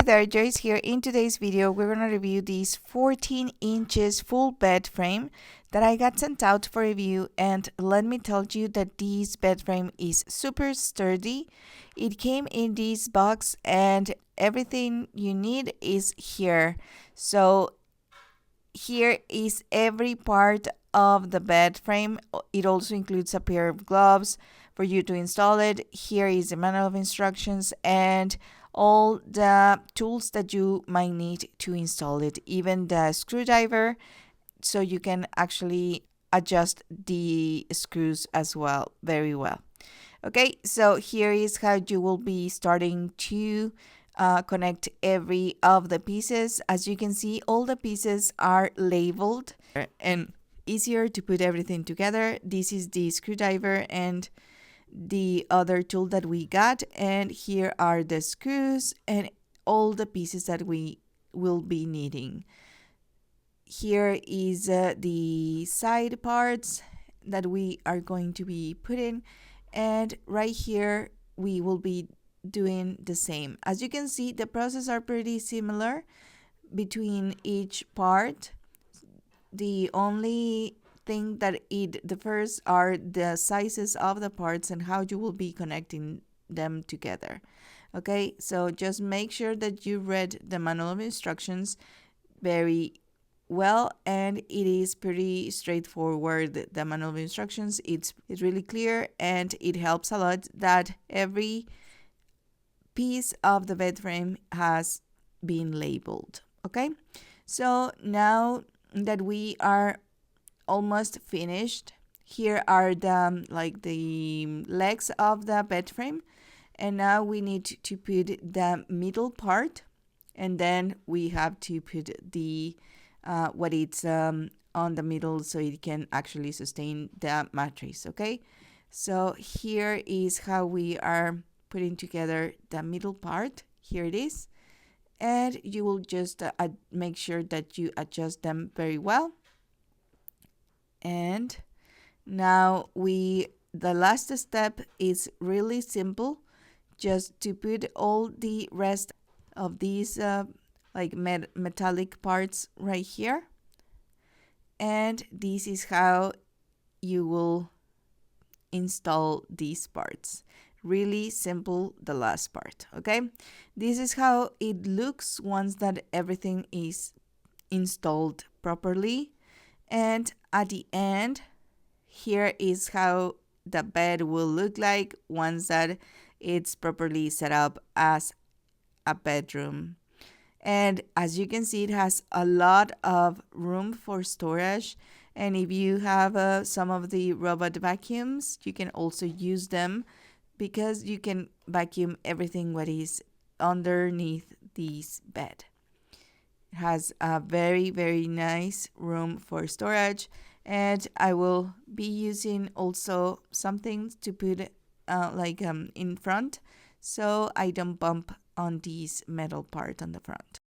There, Joyce here. In today's video, we're going to review this 14 inches full bed frame that I got sent out for review, and let me tell you that this bed frame is super sturdy. It came in this box and everything you need is here. So here is every part of the bed frame. It also includes a pair of gloves for you to install it. Here is the manual of instructions and all the tools that you might need to install it, even the screwdriver, so you can actually adjust the screws as well very well. Okay, so here is how you will be starting to connect every of the pieces. As you can see, all the pieces are labeled and easier to put everything together. This is the screwdriver and the other tool that we got, and here are the screws and all the pieces that we will be needing. Here is the side parts that we are going to be putting, and right here we will be doing the same. As you can see, the process are pretty similar between each part. The only thing that it differs are the sizes of the parts and how you will be connecting them together. Okay, so just make sure that you read the manual of instructions very well, and it is pretty straightforward. The manual of instructions, it's really clear, and it helps a lot that every piece of the bed frame has been labeled. Okay, so now that we are almost finished, here are the the legs of the bed frame, and now we need to put the middle part, and then we have to put the what it's on the middle so it can actually sustain the mattress. Okay, so here is how we are putting together the middle part. Here it is, and you will just make sure that you adjust them very well. And now the last step is really simple, just to put all the rest of these metallic parts right here, and this is how you will install these parts. Really simple, the last part. Okay, this is how it looks once that everything is installed properly. And at the end, here is how the bed will look like once that it's properly set up as a bedroom. And as you can see, it has a lot of room for storage. And if you have some of the robot vacuums, you can also use them, because you can vacuum everything what is underneath this bed. It has a very, very nice room for storage, and I will be using also something to put in front, so I don't bump on this metal part on the front.